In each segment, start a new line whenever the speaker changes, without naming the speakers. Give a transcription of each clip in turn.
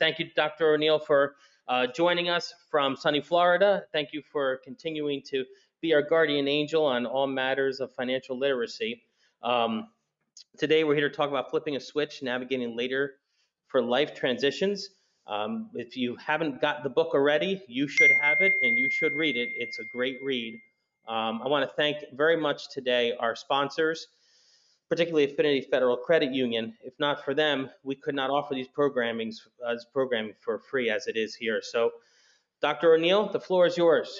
Thank you, Dr. O'Neill, for joining us from sunny Florida. Thank you for continuing to be our guardian angel on all matters of financial literacy. Today, we're here to talk about flipping a switch, navigating later for life transitions. If you haven't got the book already, you should have it and you should read it. It's a great read. I want to thank very much today our sponsors, particularly Affinity Federal Credit Union. If not for them, we could not offer these programming for free as it is here. So, Dr. O'Neill, the floor is yours.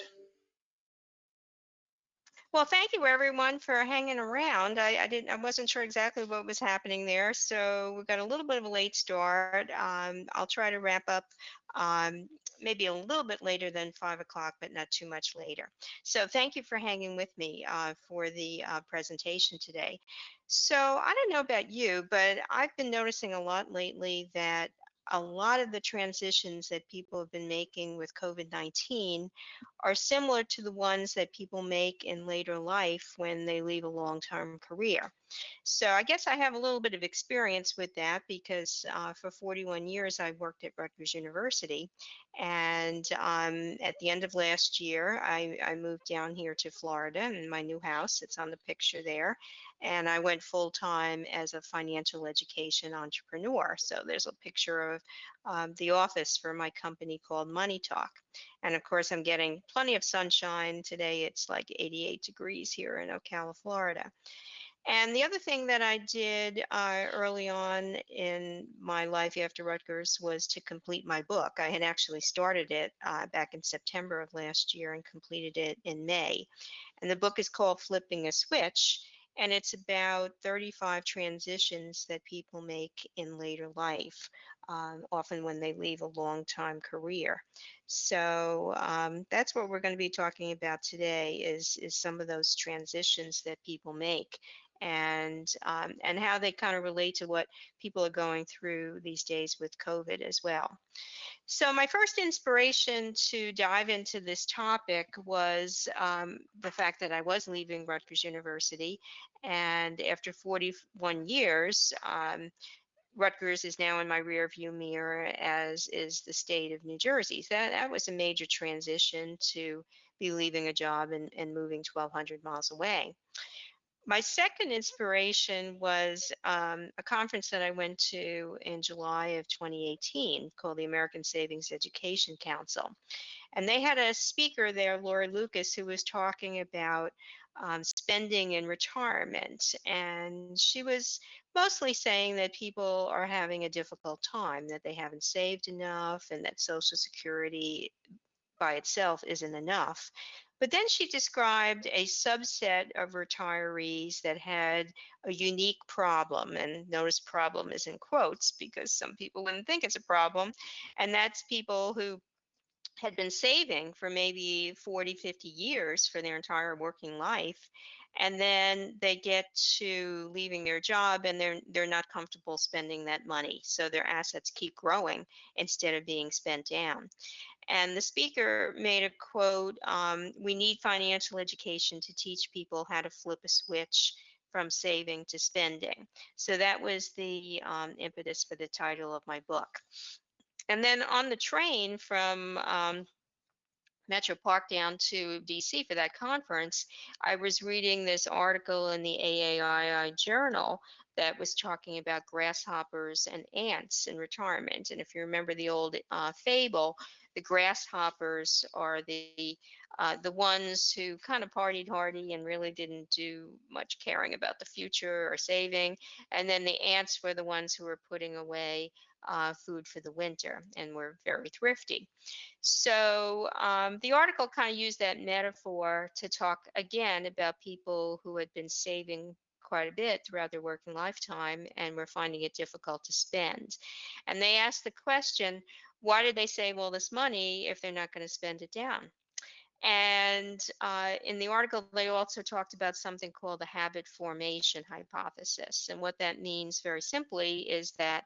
Well, thank you everyone for hanging around. I wasn't sure exactly what was happening there, so we got a little bit of a late start. I'll try to wrap up maybe a little bit later than 5 o'clock, but not too much later. So thank you for hanging with me for the presentation today. So I don't know about you, but I've been noticing a lot lately that a lot of the transitions that people have been making with COVID-19 are similar to the ones that people make in later life when they leave a long-term career. So I guess I have a little bit of experience with that because for 41 years I worked at Rutgers University. And at the end of last year, I moved down here to Florida in my new house. It's on the picture there. And I went full time as a financial education entrepreneur. So there's a picture of the office for my company called Money Talk. And of course, I'm getting plenty of sunshine. Today it's like 88 degrees here in Ocala, Florida. And the other thing that I did early on in my life after Rutgers was to complete my book. I had actually started it back in September of last year and completed it in May. And the book is called Flipping a Switch, and it's about 35 transitions that people make in later life, often when they leave a long-time career. So that's what we're going to be talking about today is some of those transitions that people make and how they kind of relate to what people are going through these days with COVID as well. So my first inspiration to dive into this topic was the fact that I was leaving Rutgers University, and after 41 years, Rutgers is now in my rearview mirror, as is the state of New Jersey. So that was a major transition to be leaving a job and moving 1,200 miles away. My second inspiration was a conference that I went to in July of 2018 called the American Savings Education Council. And they had a speaker there, Laura Lucas, who was talking about spending in retirement. And she was mostly saying that people are having a difficult time, that they haven't saved enough, and that Social Security by itself isn't enough. But then she described a subset of retirees that had a unique problem. And notice problem is in quotes because some people wouldn't think it's a problem. And that's people who had been saving for maybe 40, 50 years for their entire working life. And then they get to leaving their job and they're not comfortable spending that money. So their assets keep growing instead of being spent down. And the speaker made a quote, we need financial education to teach people how to flip a switch from saving to spending. So that was the impetus for the title of my book. And then on the train from Metro Park down to DC for that conference, I was reading this article in the AAII journal that was talking about grasshoppers and ants in retirement. And if you remember the old fable, the grasshoppers are the ones who kind of partied hardy and really didn't do much caring about the future or saving. And then the ants were the ones who were putting away food for the winter and were very thrifty. So the article kind of used that metaphor to talk again about people who had been saving quite a bit throughout their working lifetime and were finding it difficult to spend. And they asked the question, why did they save all this money if they're not going to spend it down? And in the article, they also talked about something called the habit formation hypothesis. And what that means very simply is that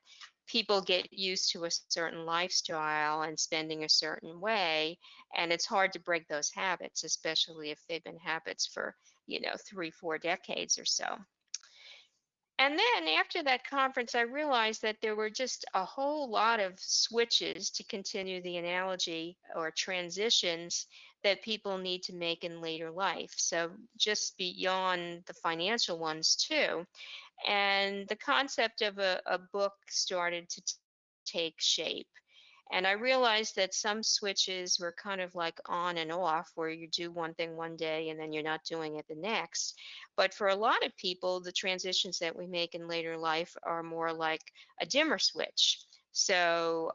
people get used to a certain lifestyle and spending a certain way, and it's hard to break those habits, especially if they've been habits for, 3, 4 decades or so. And then after that conference, I realized that there were just a whole lot of switches, to continue the analogy, or transitions that people need to make in later life. So, just beyond the financial ones, too. And the concept of a book started to take shape. And I realized that some switches were kind of like on and off, where you do one thing one day and then you're not doing it the next. But for a lot of people, the transitions that we make in later life are more like a dimmer switch. So,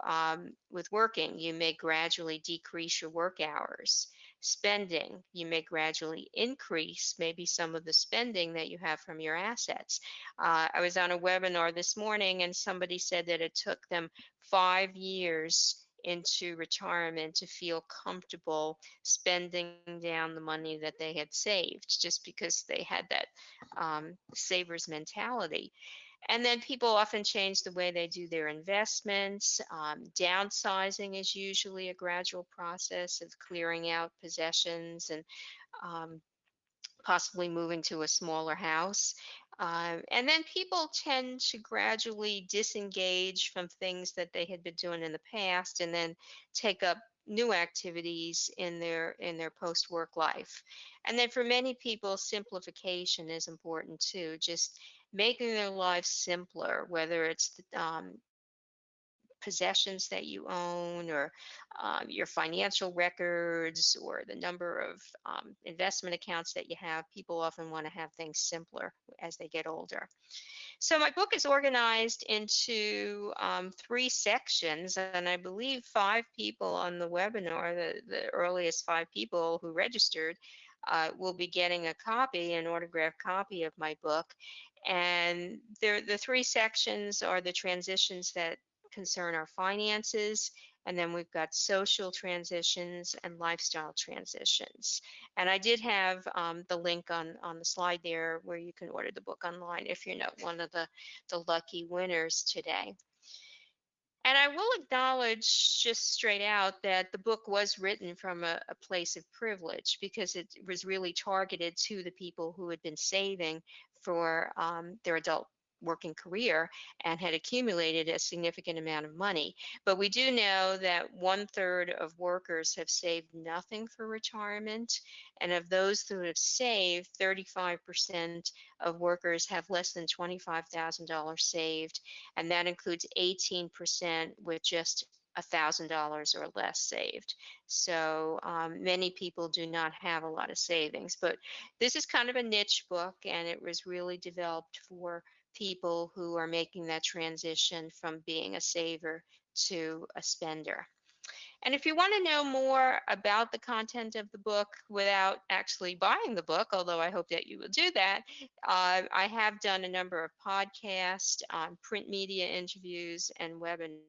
with working, you may gradually decrease your work hours. Spending, you may gradually increase maybe some of the spending that you have from your assets. I was on a webinar this morning, and somebody said that it took them 5 years into retirement to feel comfortable spending down the money that they had saved, just because they had that saver's mentality. And then people often change the way they do their investments. Downsizing is usually a gradual process of clearing out possessions and um, possibly moving to a smaller house. And then people tend to gradually disengage from things that they had been doing in the past, and then take up new activities in their post-work life. And then for many people, simplification is important too, just making their lives simpler, whether it's possessions that you own, or your financial records, or the number of investment accounts that you have. People often want to have things simpler as they get older. So my book is organized into three sections, and I believe 5 people on the webinar, the earliest 5 people who registered, will be getting a copy, an autographed copy of my book. And the three sections are the transitions that concern our finances, and then we've got social transitions and lifestyle transitions. And I did have the link on the slide there, where you can order the book online if you're not one of the lucky winners today. And I will acknowledge just straight out that the book was written from a place of privilege, because it was really targeted to the people who had been saving for their adult working career and had accumulated a significant amount of money. But we do know that 1/3 of workers have saved nothing for retirement. And of those who have saved, 35% of workers have less than $25,000 saved, and that includes 18% with just $1,000 or less saved. So many people do not have a lot of savings, but this is kind of a niche book, and it was really developed for people who are making that transition from being a saver to a spender. And if you want to know more about the content of the book without actually buying the book, although I hope that you will do that, I have done a number of podcasts, print media interviews, and webinars.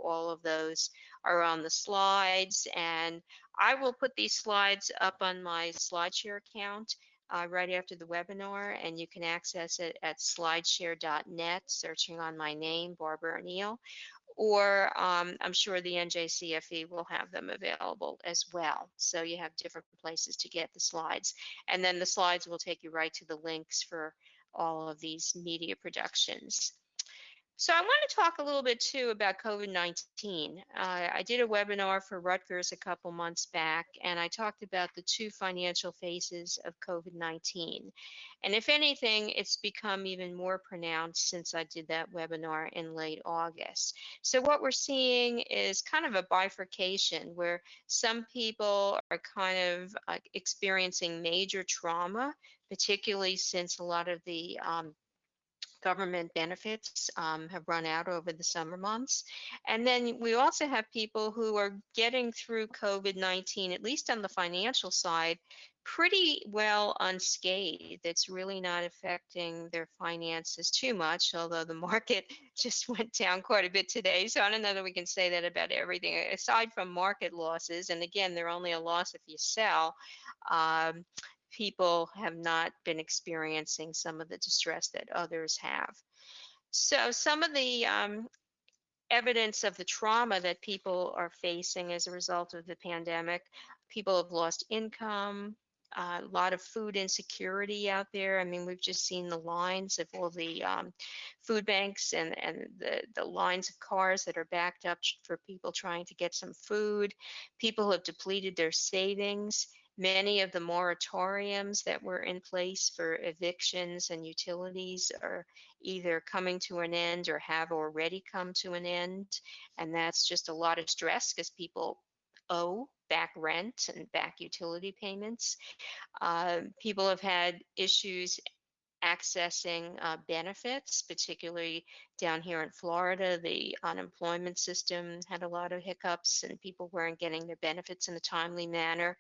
All of those are on the slides, and I will put these slides up on my SlideShare account right after the webinar, and you can access it at slideshare.net, searching on my name, Barbara O'Neill, or I'm sure the NJCFE will have them available as well. So you have different places to get the slides. And then the slides will take you right to the links for all of these media productions. So I want to talk a little bit too about COVID-19. I did a webinar for Rutgers a couple months back, and I talked about the two financial phases of COVID-19. And if anything, it's become even more pronounced since I did that webinar in late August. So what we're seeing is kind of a bifurcation, where some people are kind of experiencing major trauma, particularly since a lot of the government benefits have run out over the summer months. And then we also have people who are getting through COVID-19, at least on the financial side, pretty well unscathed. It's really not affecting their finances too much, although the market just went down quite a bit today. So I don't know that we can say that about everything, aside from market losses. And again, they're only a loss if you sell. Um, People have not been experiencing some of the distress that others have. So, some of the evidence of the trauma that people are facing as a result of the pandemic: people have lost income, a lot of food insecurity out there. I mean, we've just seen the lines of all the food banks and the lines of cars that are backed up for people trying to get some food. People have depleted their savings. Many of the moratoriums that were in place for evictions and utilities are either coming to an end or have already come to an end. And that's just a lot of stress because people owe back rent and back utility payments. People have had issues accessing benefits, particularly down here in Florida. The unemployment system had a lot of hiccups and people weren't getting their benefits in a timely manner.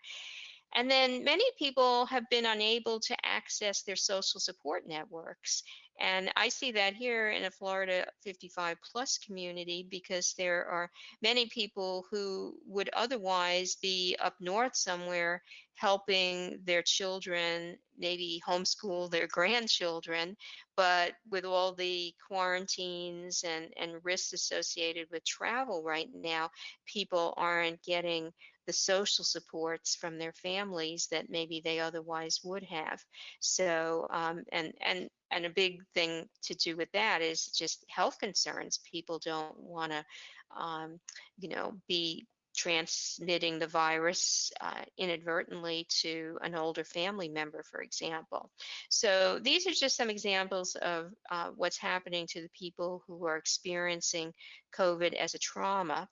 And then many people have been unable to access their social support networks. And I see that here in a Florida 55 plus community because there are many people who would otherwise be up north somewhere helping their children, maybe homeschool their grandchildren. But with all the quarantines and risks associated with travel right now, people aren't getting the social supports from their families that maybe they otherwise would have. So, and a big thing to do with that is just health concerns. People don't want to, um, be transmitting the virus inadvertently to an older family member, for example. So these are just some examples of what's happening to the people who are experiencing COVID as a trauma.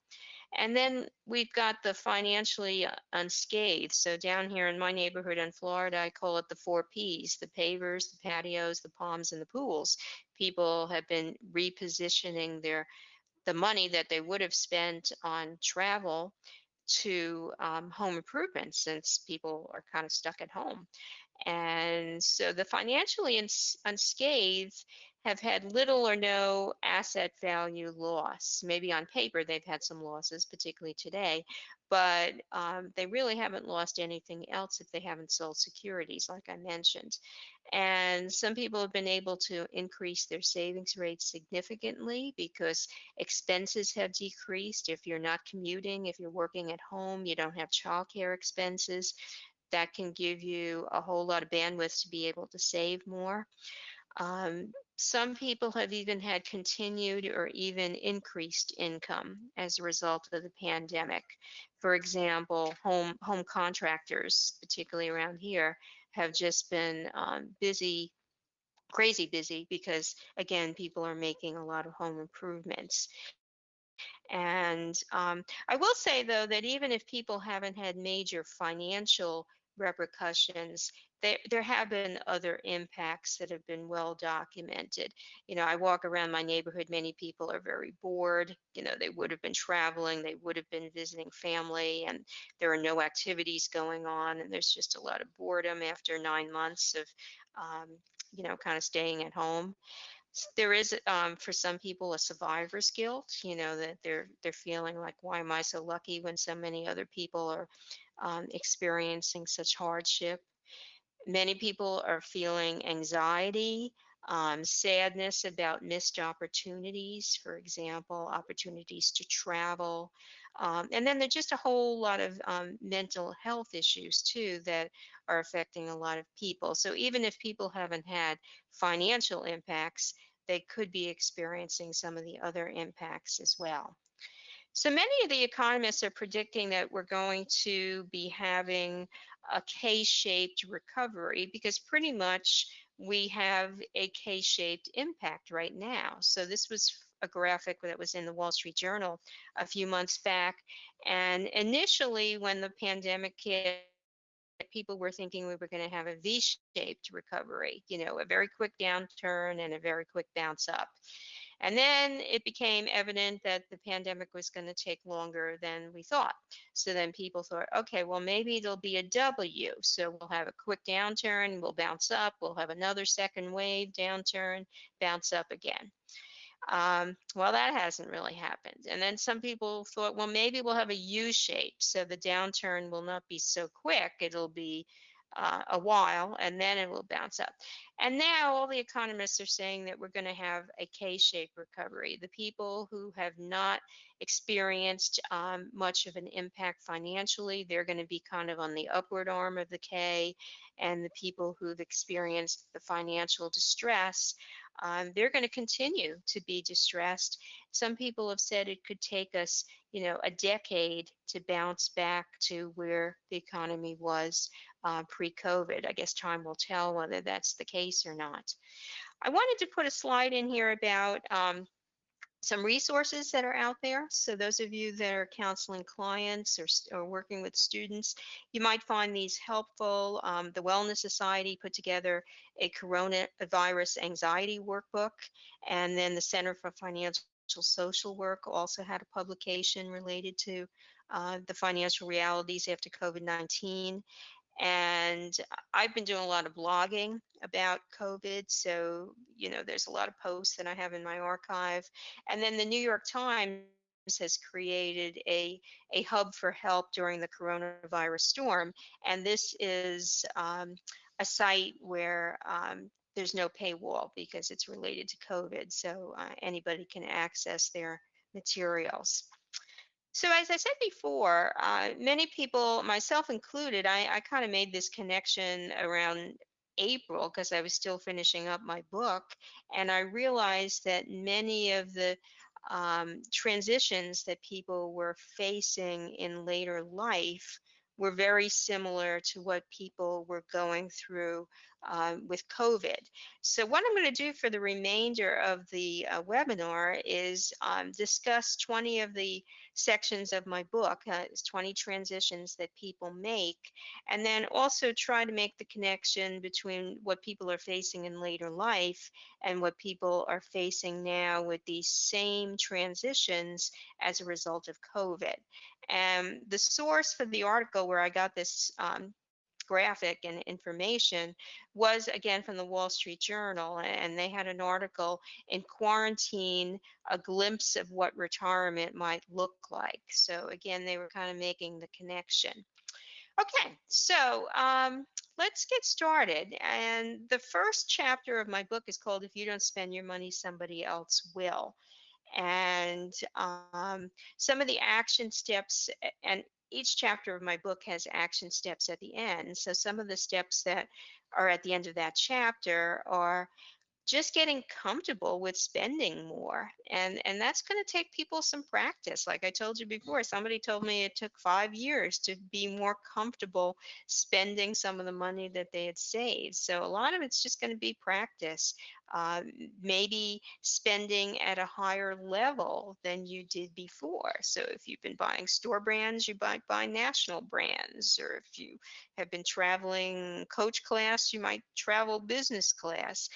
And then we've got the financially unscathed. So down here in my neighborhood in Florida, I call it the 4 Ps: the pavers, the patios, the palms, and the pools. People have been repositioning the money that they would have spent on travel to home improvements since people are kind of stuck at home. And so the financially unscathed have had little or no asset value loss. Maybe on paper they've had some losses, particularly today, but they really haven't lost anything else if they haven't sold securities, like I mentioned. And some people have been able to increase their savings rates significantly because expenses have decreased. If you're not commuting, if you're working at home, you don't have childcare expenses, that can give you a whole lot of bandwidth to be able to save more. Some people have even had continued or even increased income as a result of the pandemic. For example, home contractors, particularly around here, have just been busy, crazy busy, because again, people are making a lot of home improvements. And I will say, though, that even if people haven't had major financial repercussions, there have been other impacts that have been well documented. I walk around my neighborhood, many people are very bored. They would have been traveling, they would have been visiting family, and there are no activities going on. And there's just a lot of boredom after 9 months of, um, kind of staying at home. There is, for some people, a survivor's guilt, that they're feeling like, why am I so lucky when so many other people are experiencing such hardship? Many people are feeling anxiety, sadness about missed opportunities, for example, opportunities to travel. And then there's just a whole lot of mental health issues too that are affecting a lot of people. So even if people haven't had financial impacts, they could be experiencing some of the other impacts as well. So many of the economists are predicting that we're going to be having a K-shaped recovery because pretty much we have a K-shaped impact right now. So this was a graphic that was in the Wall Street Journal a few months back. And initially, when the pandemic hit, people were thinking we were going to have a V-shaped recovery, a very quick downturn and a very quick bounce up. And then it became evident that the pandemic was going to take longer than we thought. So then people thought, okay, well, maybe it'll be a W. So we'll have a quick downturn, we'll bounce up, we'll have another second wave downturn, bounce up again. Well, that hasn't really happened. And then some people thought, well, maybe we'll have a U shape. So the downturn will not be so quick. It'll be a while, and then it will bounce up. And now all the economists are saying that we're going to have a K-shaped recovery. The people who have not experienced much of an impact financially, they're going to be kind of on the upward arm of the K, and the people who've experienced the financial distress, they're going to continue to be distressed. Some people have said it could take us, a decade to bounce back to where the economy was pre-COVID. I guess time will tell whether that's the case or not. I wanted to put a slide in here about some resources that are out there. So those of you that are counseling clients or working with students, you might find these helpful. The Wellness Society put together a coronavirus anxiety workbook, and then the Center for Financial Social Work also had a publication related to the financial realities after COVID-19. And I've been doing a lot of blogging about COVID. So, there's a lot of posts that I have in my archive. And then the New York Times has created a hub for help during the coronavirus storm. And this is a site where there's no paywall because it's related to COVID. So anybody can access their materials. So as I said before, many people, myself included, I kind of made this connection around April because I was still finishing up my book, and I realized that many of the transitions that people were facing in later life were very similar to what people were going through with COVID. So what I'm going to do for the remainder of the webinar is discuss 20 of the sections of my book. It's 20 transitions that people make, and then also try to make the connection between what people are facing in later life and what people are facing now with these same transitions as a result of COVID. And the source for the article where I got this graphic and information was again from the Wall Street Journal, and they had an article in quarantine, a glimpse of what retirement might look like. So again, they were kind of making the connection. Okay, so let's get started. And the first chapter of my book is called If You Don't Spend Your Money, Somebody Else Will. And some of the action steps, and each chapter of my book has action steps at the end. So some of the steps that are at the end of that chapter are just getting comfortable with spending more, and that's going to take people some practice. Like I told you before, somebody told me it took 5 years to be more comfortable spending some of the money that they had saved. So a lot of it's just going to be practice. uh, Maybe spending at a higher level than you did before. So if you've been buying store brands, you might buy national brands, or if you have been traveling coach class, you might travel business class.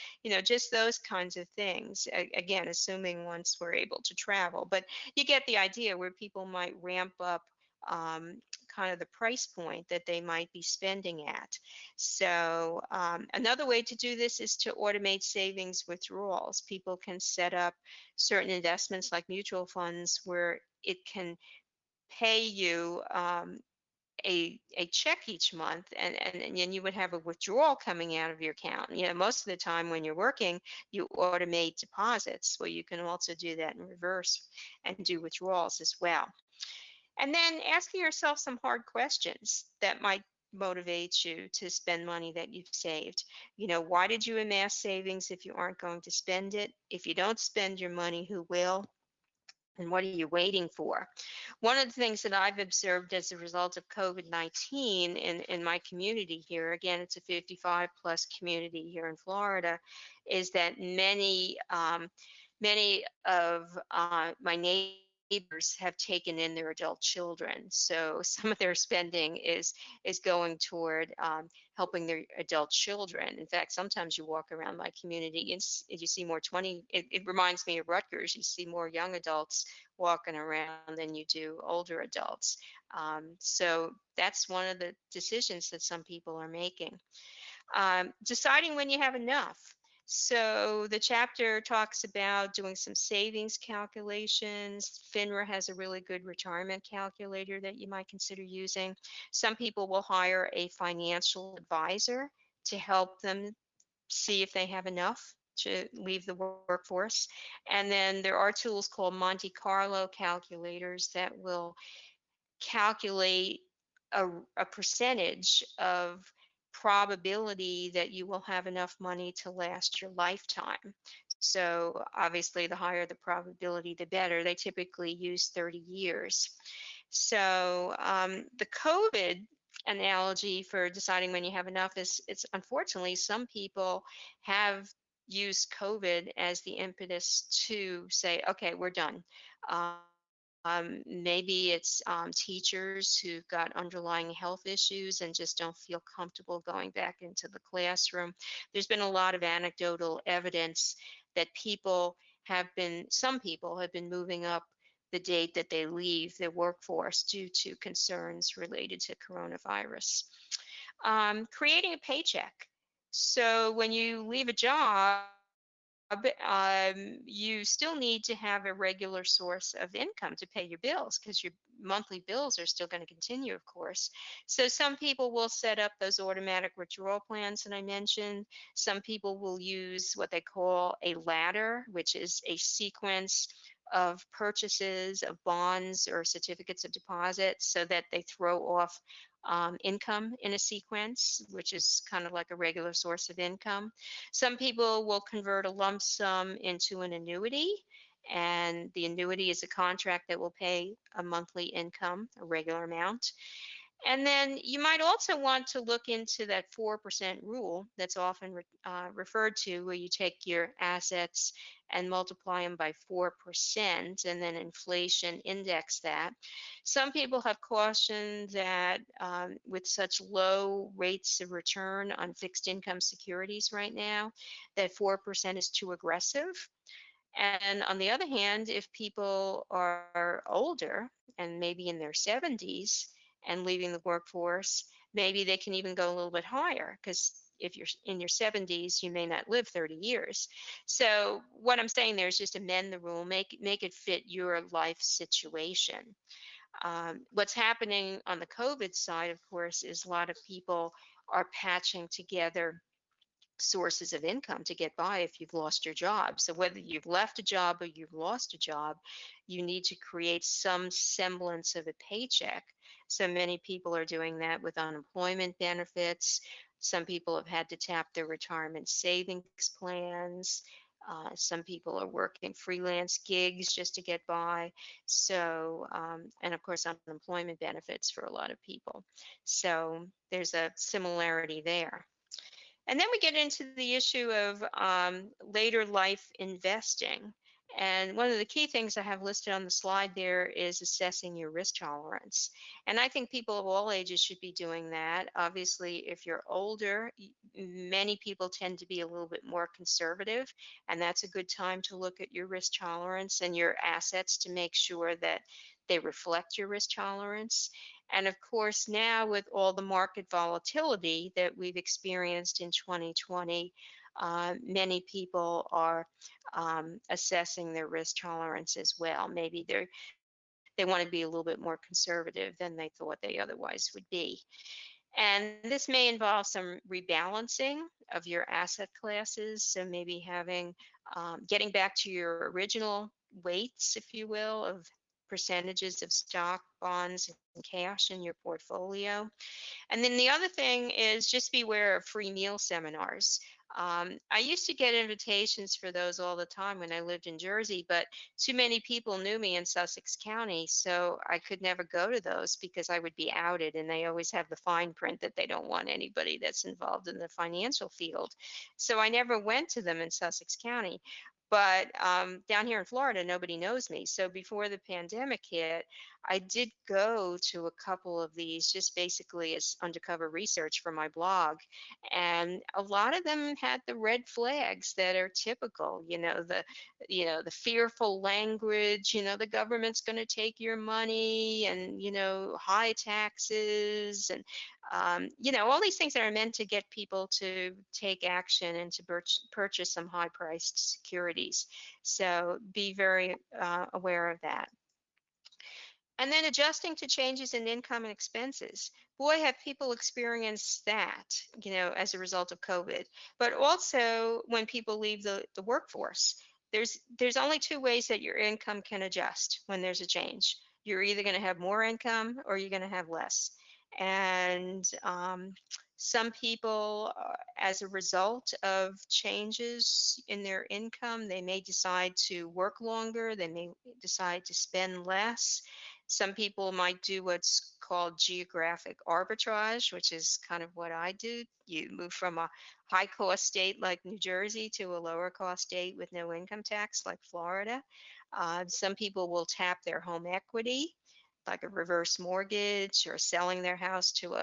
Just those kinds of things. Again, assuming once we're able to travel, but you get the idea where people might ramp up um, kind of the price point that they might be spending at. So another way to do this is to automate savings withdrawals. People can set up certain investments like mutual funds where it can pay you a check each month, and then you would have a withdrawal coming out of your account. Most of the time when you're working, you automate deposits. Well, you can also do that in reverse and do withdrawals as well. And then asking yourself some hard questions that might motivate you to spend money that you've saved. Why did you amass savings if you aren't going to spend it? If you don't spend your money, who will? And what are you waiting for? One of the things that I've observed as a result of COVID-19 in my community here, again, it's a 55 plus community here in Florida, is that many of my neighbors have taken in their adult children. So some of their spending is going toward helping their adult children. In fact, sometimes you walk around my community and you see more 20. It reminds me of Rutgers. You see more young adults walking around than you do older adults. So that's one of the decisions that some people are making. Deciding when you have enough. So the chapter talks about doing some savings calculations. FINRA has a really good retirement calculator that you might consider using. Some people will hire a financial advisor to help them see if they have enough to leave the workforce. And then there are tools called Monte Carlo calculators that will calculate a percentage of probability that you will have enough money to last your lifetime. So obviously, the higher the probability, the better. They typically use 30 years. So the COVID analogy for deciding when you have enough is, it's unfortunately some people have used COVID as the impetus to say, okay, we're done. Maybe it's teachers who've got underlying health issues and just don't feel comfortable going back into the classroom. There's been a lot of anecdotal evidence that some people have been moving up the date that they leave the workforce due to concerns related to coronavirus. Creating a paycheck. So when you leave a job, you still need to have a regular source of income to pay your bills because your monthly bills are still going to continue, of course. So some people will set up those automatic withdrawal plans that I mentioned. Some people will use what they call a ladder, which is a sequence of purchases of bonds or certificates of deposit so that they throw off income in a sequence, which is kind of like a regular source of income. Some people will convert a lump sum into an annuity, and the annuity is a contract that will pay a monthly income, a regular amount. And then you might also want to look into that 4% rule that's often referred to, where you take your assets and multiply them by 4% and then inflation index that. Some people have cautioned that with such low rates of return on fixed income securities right now, that 4% is too aggressive. And on the other hand, if people are older and maybe in their 70s and leaving the workforce, maybe they can even go a little bit higher because if you're in your 70s, you may not live 30 years. So what I'm saying there is just amend the rule, make it fit your life situation. What's happening on the COVID side, of course, is a lot of people are patching together sources of income to get by if you've lost your job. So whether you've left a job or you've lost a job, you need to create some semblance of a paycheck. So many people are doing that with unemployment benefits. Some people have had to tap their retirement savings plans. Some people are working freelance gigs just to get by. So, and of course, unemployment benefits for a lot of people. So there's a similarity there. And then we get into the issue of later life investing. And one of the key things I have listed on the slide there is assessing your risk tolerance. And I think people of all ages should be doing that. Obviously, if you're older, many people tend to be a little bit more conservative, and that's a good time to look at your risk tolerance and your assets to make sure that they reflect your risk tolerance. And of course, now with all the market volatility that we've experienced in 2020, many people are assessing their risk tolerance as well. Maybe they want to be a little bit more conservative than they thought they otherwise would be. And this may involve some rebalancing of your asset classes. So maybe getting back to your original weights, if you will, of percentages of stock, bonds, and cash in your portfolio. And then the other thing is just beware of free meal seminars. I used to get invitations for those all the time when I lived in Jersey, but too many people knew me in Sussex County, so I could never go to those because I would be outed, and they always have the fine print that they don't want anybody that's involved in the financial field. So I never went to them in Sussex County. But down here in Florida, nobody knows me. So before the pandemic hit, I did go to a couple of these just basically as undercover research for my blog, and a lot of them had the red flags that are typical. The fearful language. The government's going to take your money, and high taxes, and all these things that are meant to get people to take action and to purchase some high-priced securities. So be very aware of that. And then adjusting to changes in income and expenses. Boy, have people experienced that, as a result of COVID. But also when people leave the workforce, there's only two ways that your income can adjust when there's a change. You're either going to have more income or you're going to have less. And some people, as a result of changes in their income, they may decide to work longer, they may decide to spend less. Some people might do what's called geographic arbitrage, which is kind of what I do. You move from a high cost state like New Jersey to a lower cost state with no income tax like Florida. Some people will tap their home equity, like a reverse mortgage, or selling their house to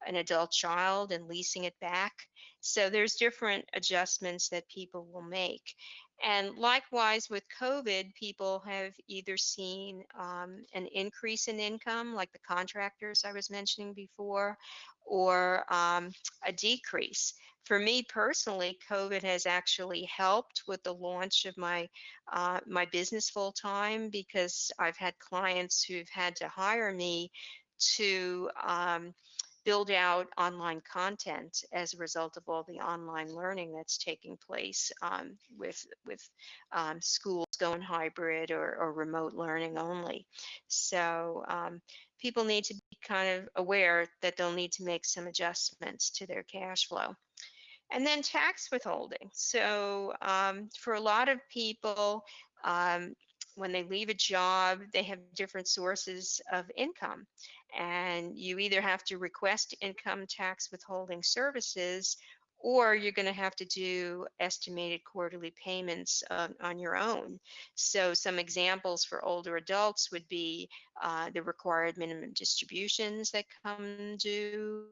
an adult child and leasing it back. So there's different adjustments that people will make. And likewise with COVID, people have either seen an increase in income, like the contractors I was mentioning before, or a decrease. For me personally, COVID has actually helped with the launch of my business full time, because I've had clients who've had to hire me to build out online content as a result of all the online learning that's taking place, with schools going hybrid, or remote learning only. So people need to be kind of aware that they'll need to make some adjustments to their cash flow. And then tax withholding. So for a lot of people, um, when they leave a job, they have different sources of income. And you either have to request income tax withholding services, or you're going to have to do estimated quarterly payments on your own. So some examples for older adults would be the required minimum distributions that come due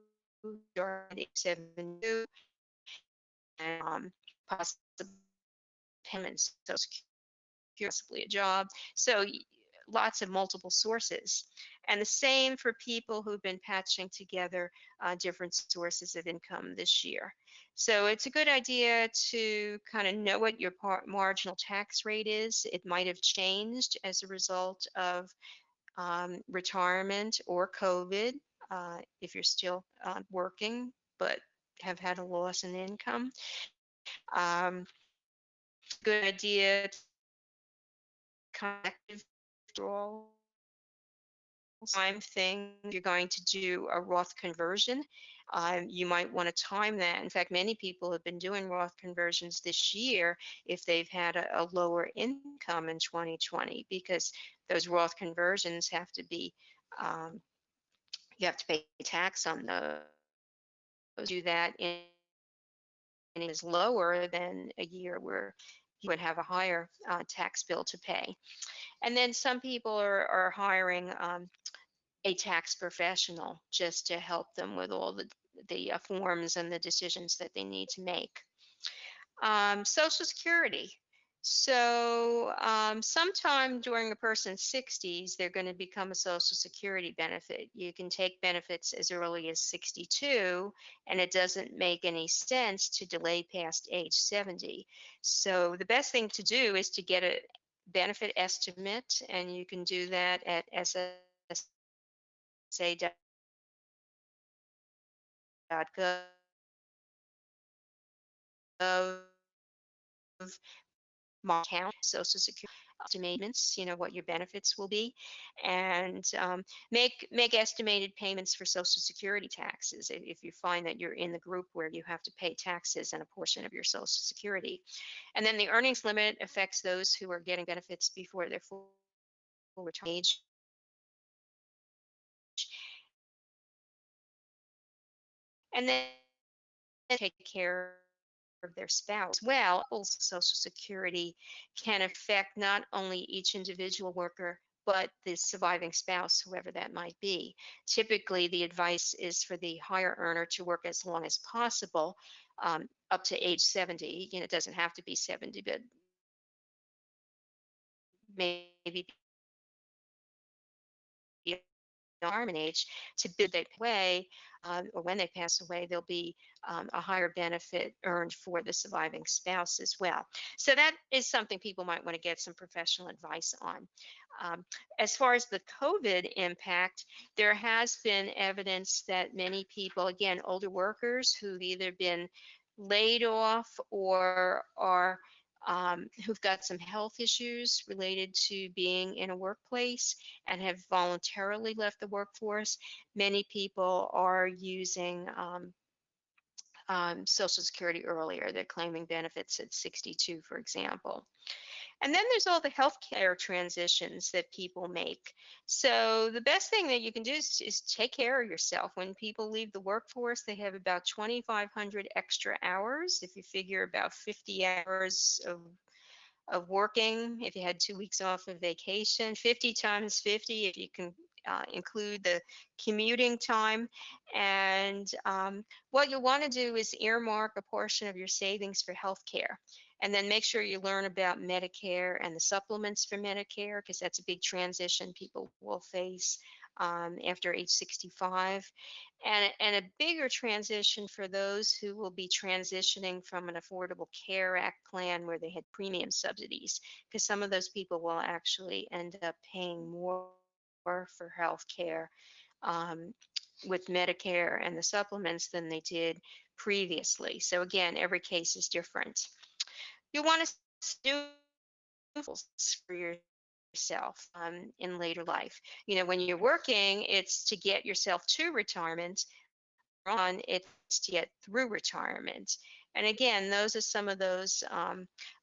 starting at 72, and possible payments, so possibly a job. So lots of multiple sources. And the same for people who've been patching together different sources of income this year. So it's a good idea to kind of know what your marginal tax rate is. It might have changed as a result of retirement or COVID, if you're still working but have had a loss in income. Good idea to collective withdrawal time thing. If you're going to do a Roth conversion, you might want to time that. In fact, many people have been doing Roth conversions this year if they've had a lower income in 2020, because those Roth conversions have to be, you have to pay tax on those. Do that in is lower than a year where you would have a higher tax bill to pay. And then some people are hiring a tax professional just to help them with all the forms and the decisions that they need to make. Social Security. So sometime during a person's 60s, they're going to become a Social Security benefit. You can take benefits as early as 62, and it doesn't make any sense to delay past age 70. So the best thing to do is to get a benefit estimate, and you can do that at ssa.gov, my account, Social Security estimates, what your benefits will be, and make estimated payments for Social Security taxes if you find that you're in the group where you have to pay taxes and a portion of your Social Security. And then the earnings limit affects those who are getting benefits before their full retirement age. And then take care of their spouse. Well, Social Security can affect not only each individual worker, but the surviving spouse, whoever that might be. Typically, the advice is for the higher earner to work as long as possible, up to age 70. It doesn't have to be 70, but maybe retirement age to build that way, or when they pass away, there'll be a higher benefit earned for the surviving spouse as well. So that is something people might want to get some professional advice on. Um, as far as the COVID impact, there has been evidence that many people, again, older workers who've either been laid off or are who've got some health issues related to being in a workplace and have voluntarily left the workforce, many people are using Social Security earlier. They're claiming benefits at 62, for example. And then there's all the healthcare transitions that people make. So the best thing that you can do is take care of yourself. When people leave the workforce, they have about 2,500 extra hours. If you figure about 50 hours of working, if you had 2 weeks off of vacation, 50 times 50, if you can include the commuting time. And what you'll want to do is earmark a portion of your savings for healthcare. And then make sure you learn about Medicare and the supplements for Medicare, because that's a big transition people will face after age 65. And a bigger transition for those who will be transitioning from an Affordable Care Act plan where they had premium subsidies, because some of those people will actually end up paying more for health care um, with Medicare and the supplements than they did previously. So again, every case is different. You want to do goals for yourself in later life. When you're working, it's to get yourself to retirement. On, it's to get through retirement. And again, those are some of those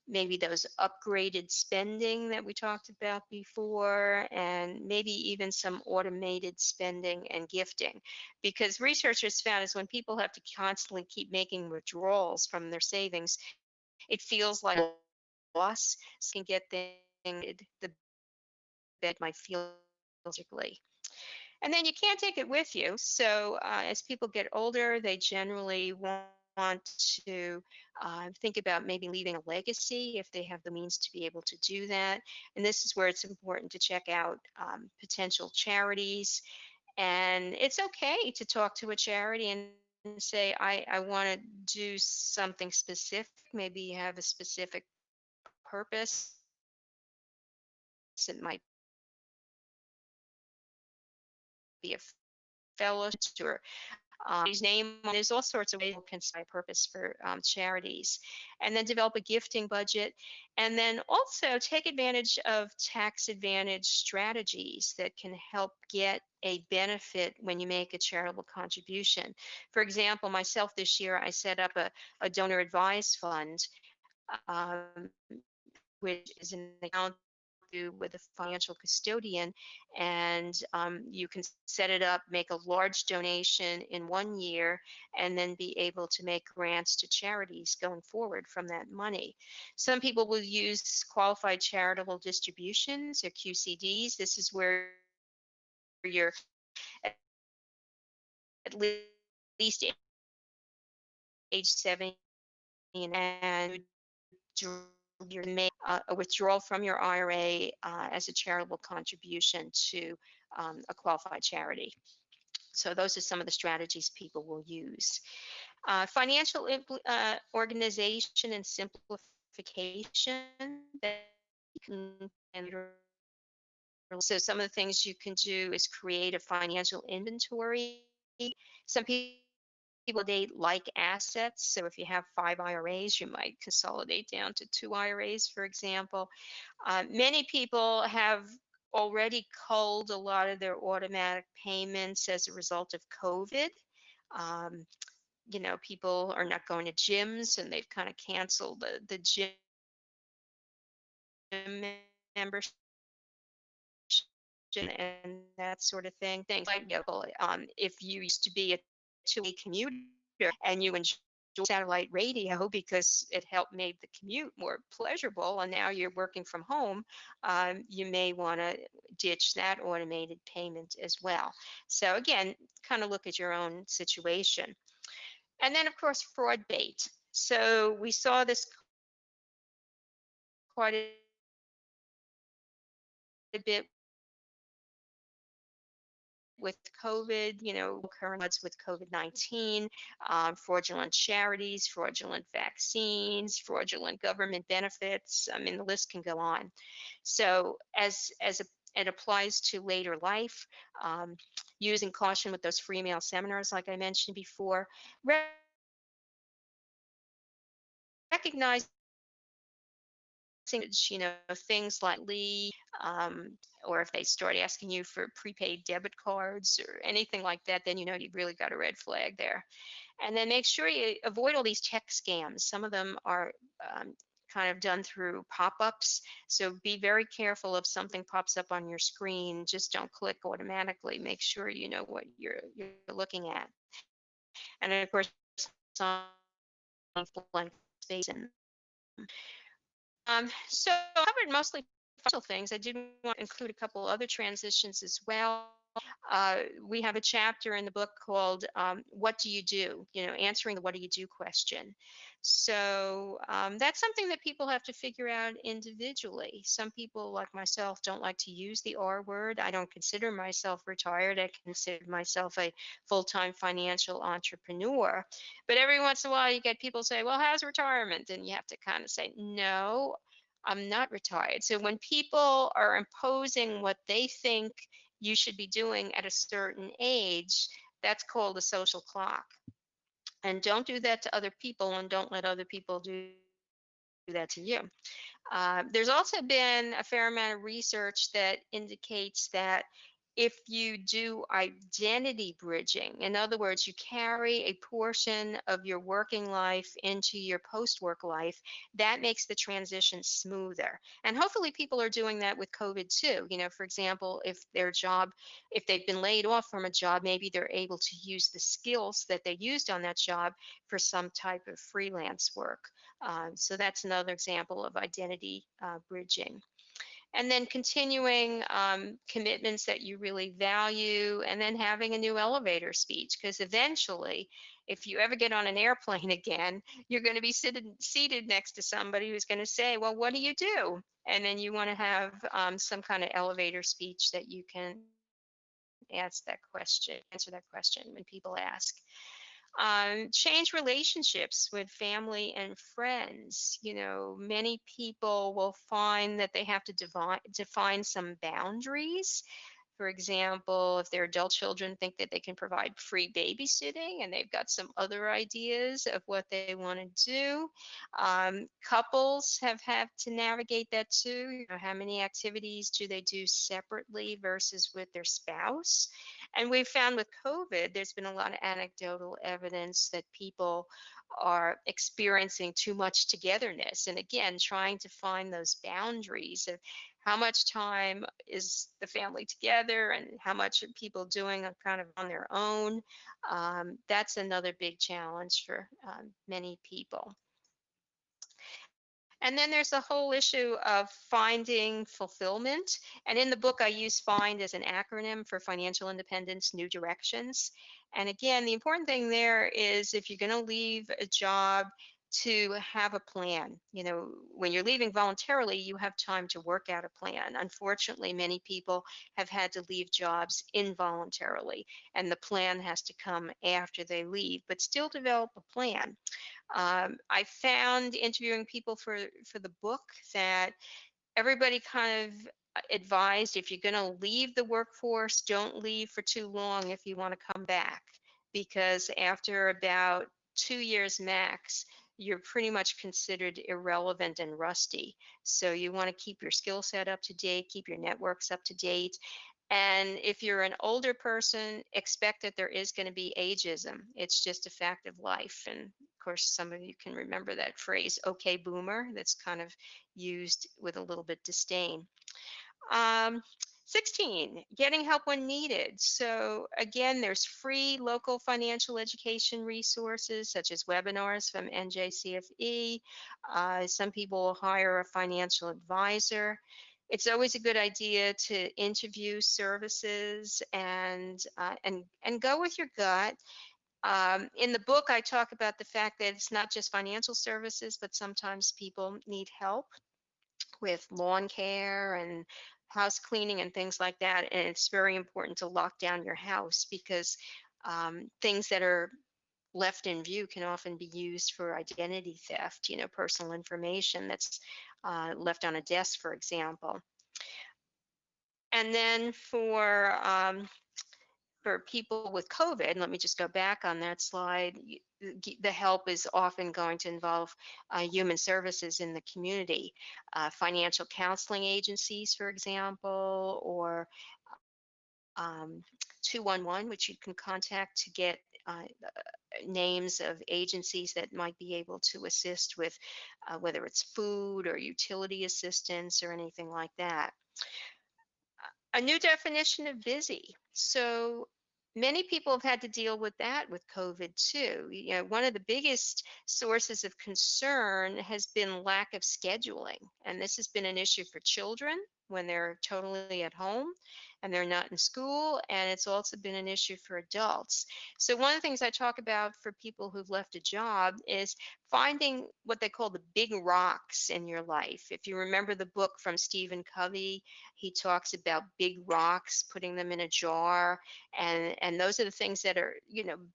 maybe those upgraded spending that we talked about before, and maybe even some automated spending and gifting. Because researchers found is when people have to constantly keep making withdrawals from their savings, it feels like a loss. So you can get the bed might feel particularly. And then you can't take it with you. So as people get older, they generally want to think about maybe leaving a legacy if they have the means to be able to do that. And this is where it's important to check out potential charities. And it's okay to talk to a charity and say, I want to do something specific. Maybe you have a specific purpose. It might be a fellowship or his name. There's all sorts of ways you can set a purpose for charities, and then develop a gifting budget, and then also take advantage of tax advantage strategies that can help get a benefit when you make a charitable contribution. For example, myself this year, I set up a donor advised fund, um, which is an account with a financial custodian, and you can set it up, make a large donation in one year, and then be able to make grants to charities going forward from that money. Some people will use qualified charitable distributions or QCDs. This is where you're at least age 70 and you make a withdrawal from your IRA as a charitable contribution to a qualified charity. So those are some of the strategies people will use. Financial organization and simplification. That you can, so some of the things you can do is create a financial inventory. Some people consolidate like assets. So if you have 5 IRAs, you might consolidate down to 2 IRAs, for example. Many people have already culled a lot of their automatic payments as a result of COVID. Um, people are not going to gyms, and they've kind of canceled the gym membership and that sort of thing. Things like, if you used to be a two-way commuter and you enjoy satellite radio because it helped made the commute more pleasurable, and now you're working from home, you may want to ditch that automated payment as well. So again, kind of look at your own situation. And then, of course, fraud bait. So we saw this quite a bit with COVID, current frauds with COVID-19, fraudulent charities, fraudulent vaccines, fraudulent government benefits. I mean, the list can go on. So it applies to later life, um, using caution with those free mail seminars, like I mentioned before, recognizing things like or if they start asking you for prepaid debit cards or anything like that, then you've really got a red flag there. And then make sure you avoid all these tech scams. Some of them are um, kind of done through pop-ups, so be very careful if something pops up on your screen. Just don't click automatically. Make sure you know what you're looking at. And of course, blank space in them. So I covered mostly financial things. I did want to include a couple other transitions as well. We have a chapter in the book called "What Do You Do?" Answering the "What do you do?" question. So that's something that people have to figure out individually. Some people, like myself, don't like to use the R word. I don't consider myself retired. I consider myself a full-time financial entrepreneur. But every once in a while, you get people say, "Well, how's retirement?" And you have to kind of say, "No, I'm not retired." So when people are imposing what they think you should be doing at a certain age, that's called a social clock. And don't do that to other people, and don't let other people do that to you. There's also been a fair amount of research that indicates that if you do identity bridging, in other words, you carry a portion of your working life into your post work life, that makes the transition smoother. And hopefully, people are doing that with COVID too. For example, if they've been laid off from a job, maybe they're able to use the skills that they used on that job for some type of freelance work. So that's another example of identity bridging. And then continuing commitments that you really value, and then having a new elevator speech, because eventually, if you ever get on an airplane again, you're going to be seated next to somebody who's going to say, "Well, what do you do?" And then you want to have some kind of elevator speech that you can answer that question when people ask. Change relationships with family and friends. Many people will find that they have to define some boundaries. For example, if their adult children think that they can provide free babysitting and they've got some other ideas of what they want to do. Couples have had to navigate that too. How many activities do they do separately versus with their spouse? And we've found with COVID, there's been a lot of anecdotal evidence that people are experiencing too much togetherness. And again, trying to find those boundaries of how much time is the family together and how much are people doing kind of on their own. That's another big challenge for many people. And then there's the whole issue of finding fulfillment. And in the book, I use FIND as an acronym for Financial Independence, New Directions. And again, the important thing there is if you're going to leave a job, to have a plan. When you're leaving voluntarily, you have time to work out a plan. Unfortunately, many people have had to leave jobs involuntarily, and the plan has to come after they leave, but still develop a plan. I found interviewing people for the book that everybody kind of advised if you're going to leave the workforce, don't leave for too long if you want to come back, because after about 2 years max, you're pretty much considered irrelevant and rusty. So you want to keep your skill set up to date, keep your networks up to date. And if you're an older person, expect that there is going to be ageism. It's just a fact of life. And of course, some of you can remember that phrase, "okay, boomer," that's kind of used with a little bit disdain. Um, 16, getting help when needed. So, again, there's free local financial education resources such as webinars from NJCFE. Some people will hire a financial advisor. It's always a good idea to interview services and go with your gut. In the book, I talk about the fact that it's not just financial services, but sometimes people need help with lawn care and house cleaning and things like that. And it's very important to lock down your house because things that are left in view can often be used for identity theft, personal information that's left on a desk, for example. And then for people with COVID, let me just go back on that slide. The help is often going to involve human services in the community, financial counseling agencies, for example, or um, 211, which you can contact to get names of agencies that might be able to assist with whether it's food or utility assistance or anything like that. A new definition of busy. So many people have had to deal with that with COVID too. One of the biggest sources of concern has been lack of scheduling. And this has been an issue for children when they're totally at home and they're not in school. And it's also been an issue for adults. So, one of the things I talk about for people who've left a job is finding what they call the big rocks in your life. If you remember the book from Stephen Covey, he talks about big rocks, putting them in a jar, and those are the things that are,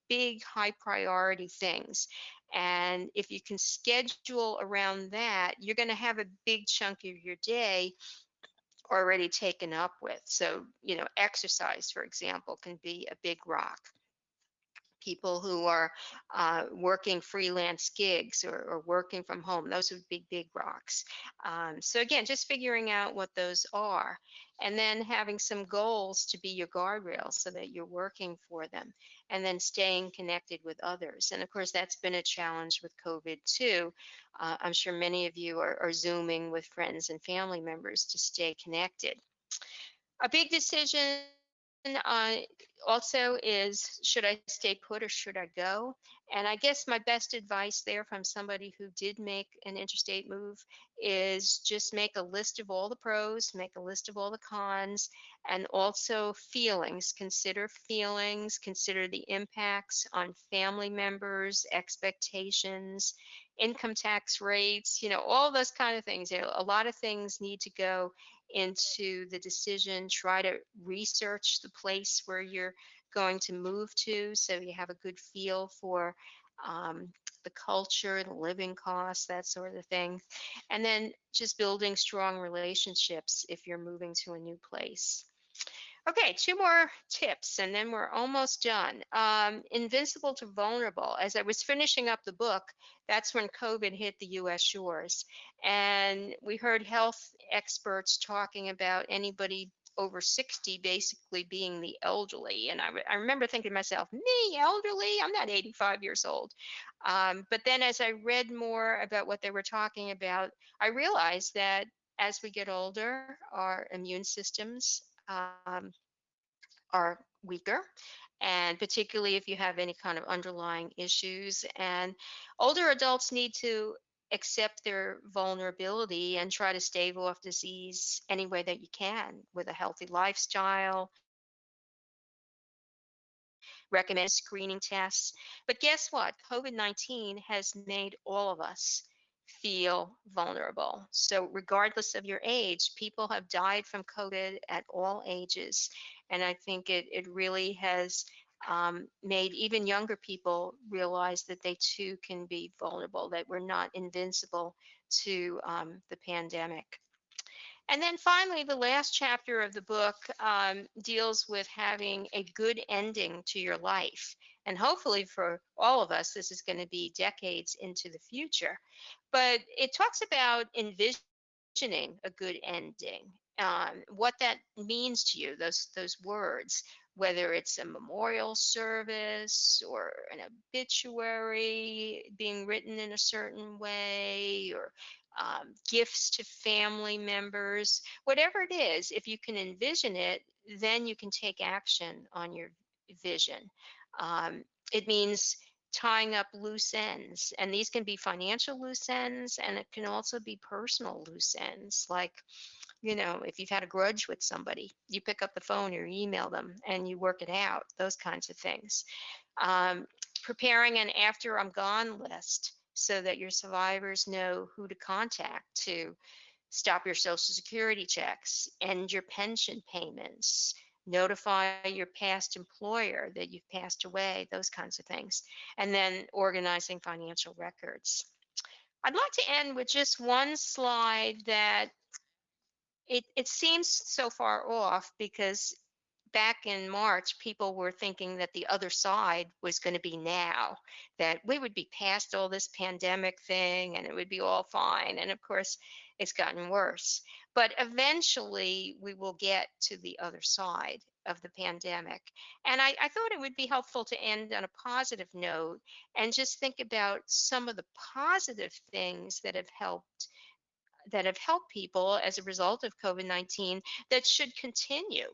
big, high priority things. And if you can schedule around that, you're going to have a big chunk of your day already taken up with. So, exercise, for example, can be a big rock. People who are working freelance gigs or working from home. Those would be big rocks. So again, just figuring out what those are and then having some goals to be your guardrails so that you're working for them and then staying connected with others. And of course, that's been a challenge with COVID too. I'm sure many of you are Zooming with friends and family members to stay connected. A big decision also is, should I stay put or should I go? And I guess my best advice there from somebody who did make an interstate move is just make a list of all the pros, make a list of all the cons, and also feelings. Consider the impacts on family members, expectations, income tax rates, all those kind of things. A lot of things need to go into the decision. Try to research the place where you're going to move to so you have a good feel for um, the culture, the living costs, that sort of thing. And then just building strong relationships if you're moving to a new place. Okay, two more tips and then we're almost done. Invincible to vulnerable. As I was finishing up the book, that's when COVID hit the US shores. And we heard health experts talking about anybody over 60 basically being the elderly. And I remember thinking to myself, me, elderly? I'm not 85 years old. But then as I read more about what they were talking about, I realized that as we get older, our immune systems are weaker, and particularly if you have any kind of underlying issues. And older adults need to accept their vulnerability and try to stave off disease any way that you can with a healthy lifestyle, recommend screening tests. But guess what? COVID 19 has made all of us feel vulnerable. So, regardless of your age, people have died from COVID at all ages. And I think it really has made even younger people realize that they too can be vulnerable, that we're not invincible to the pandemic. And then finally, the last chapter of the book deals with having a good ending to your life. And hopefully, for all of us, this is going to be decades into the future. But it talks about envisioning a good ending, what that means to you, those words, whether it's a memorial service or an obituary being written in a certain way, or gifts to family members, whatever it is. If you can envision it, then you can take action on your vision. Um, it means tying up loose ends, and these can be financial loose ends, and it can also be personal loose ends, like, if you've had a grudge with somebody, you pick up the phone or email them and you work it out, those kinds of things. um, Preparing an after I'm gone list so that your survivors know who to contact to stop your Social Security checks, end your pension payments, notify your past employer that you've passed away, those kinds of things. And then organizing financial records. I'd like to end with just one slide that it seems so far off because back in March, people were thinking that the other side was going to be now, that we would be past all this pandemic thing and it would be all fine. And of course, it's gotten worse. But eventually, we will get to the other side of the pandemic. And I thought it would be helpful to end on a positive note and just think about some of the positive things that have helped people as a result of COVID-19 that should continue.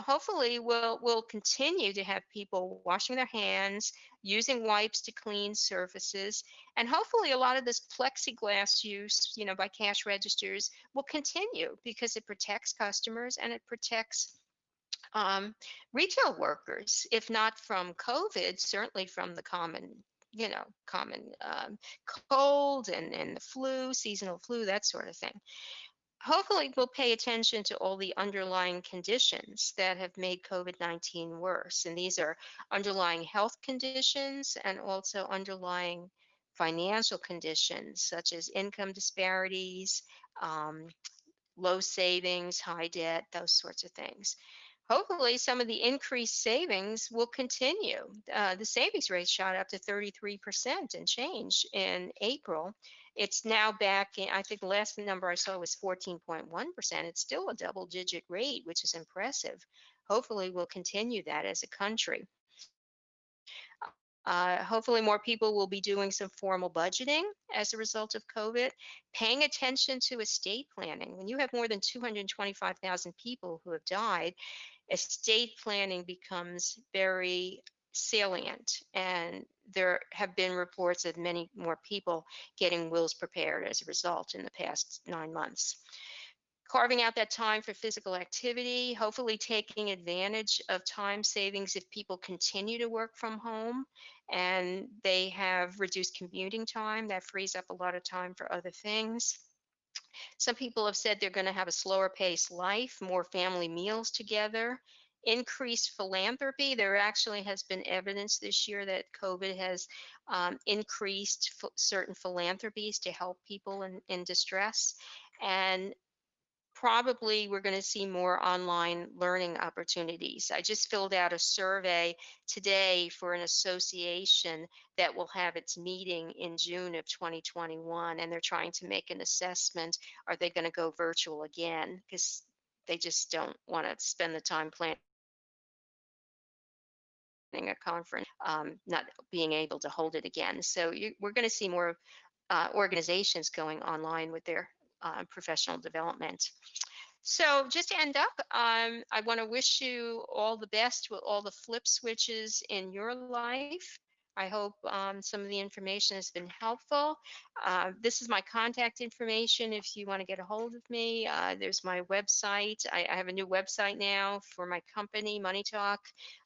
Hopefully we'll continue to have people washing their hands, using wipes to clean surfaces, and hopefully a lot of this plexiglass use, by cash registers will continue because it protects customers and it protects um, retail workers, if not from COVID, certainly from the common cold and the flu, seasonal flu, that sort of thing. Hopefully, we'll pay attention to all the underlying conditions that have made COVID-19 worse. And these are underlying health conditions and also underlying financial conditions, such as income disparities, um, low savings, high debt, those sorts of things. Hopefully, some of the increased savings will continue. The savings rate shot up to 33% and change in April. It's now back in, I think the last number I saw was 14.1%. It's still a double digit rate, which is impressive. Hopefully, we'll continue that as a country. Hopefully, more people will be doing some formal budgeting as a result of COVID, paying attention to estate planning. When you have more than 225,000 people who have died, estate planning becomes very salient. And there have been reports of many more people getting wills prepared as a result in the past 9 months. Carving out that time for physical activity, hopefully taking advantage of time savings if people continue to work from home and they have reduced commuting time, that frees up a lot of time for other things. Some people have said they're going to have a slower paced life, more family meals together, increased philanthropy. There actually has been evidence this year that COVID has increased certain philanthropies to help people in distress. And probably we're going to see more online learning opportunities. I just filled out a survey today for an association that will have its meeting in June of 2021, and they're trying to make an assessment. Are they going to go virtual again? Because they just don't want to spend the time planning a conference, not being able to hold it again. So we're going to see more organizations going online with their professional development. So just to end up, I want to wish you all the best with all the flip switches in your life. I hope some of the information has been helpful. This is my contact information if you want to get a hold of me. There's my website. I have a new website now for my company, Money Talk,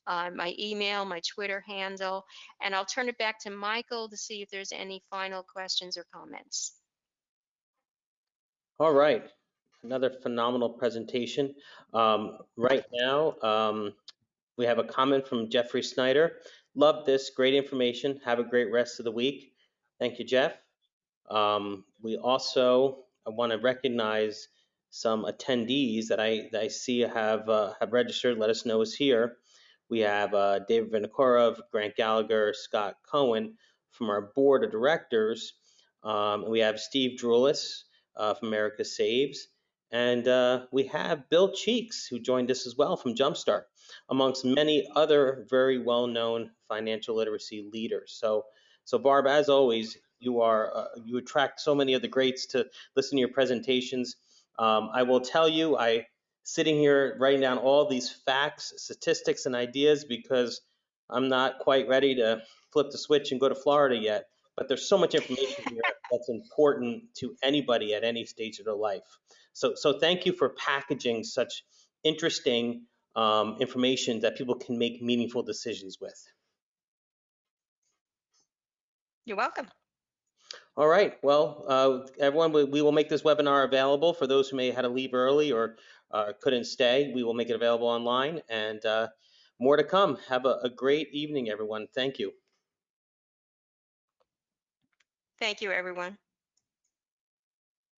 my email, my Twitter handle, and I'll turn it back to Michael to see if there's any final questions or comments.
All right, another phenomenal presentation. Right now, we have a comment from Jeffrey Snyder. Love this, great information. Have a great rest of the week. Thank you, Jeff. We also want to recognize some attendees that I see have registered. Let us know is here. We have David Vinokurov, Grant Gallagher, Scott Cohen from our board of directors. We have Steve Drulis from America Saves. And we have Bill Cheeks, who joined us as well from Jumpstart, amongst many other very well-known financial literacy leaders. So Barb, as always, you attract so many of the greats to listen to your presentations. I will tell you, sitting here writing down all these facts, statistics, and ideas because I'm not quite ready to flip the switch and go to Florida yet. But there's so much information here that's important to anybody at any stage of their life. So thank you for packaging such interesting information that people can make meaningful decisions with.
You're welcome.
All right. Well, everyone, we will make this webinar available for those who may have had to leave early or couldn't stay. We will make it available online, and more to come. Have a great evening, everyone. Thank you.
Thank you, everyone.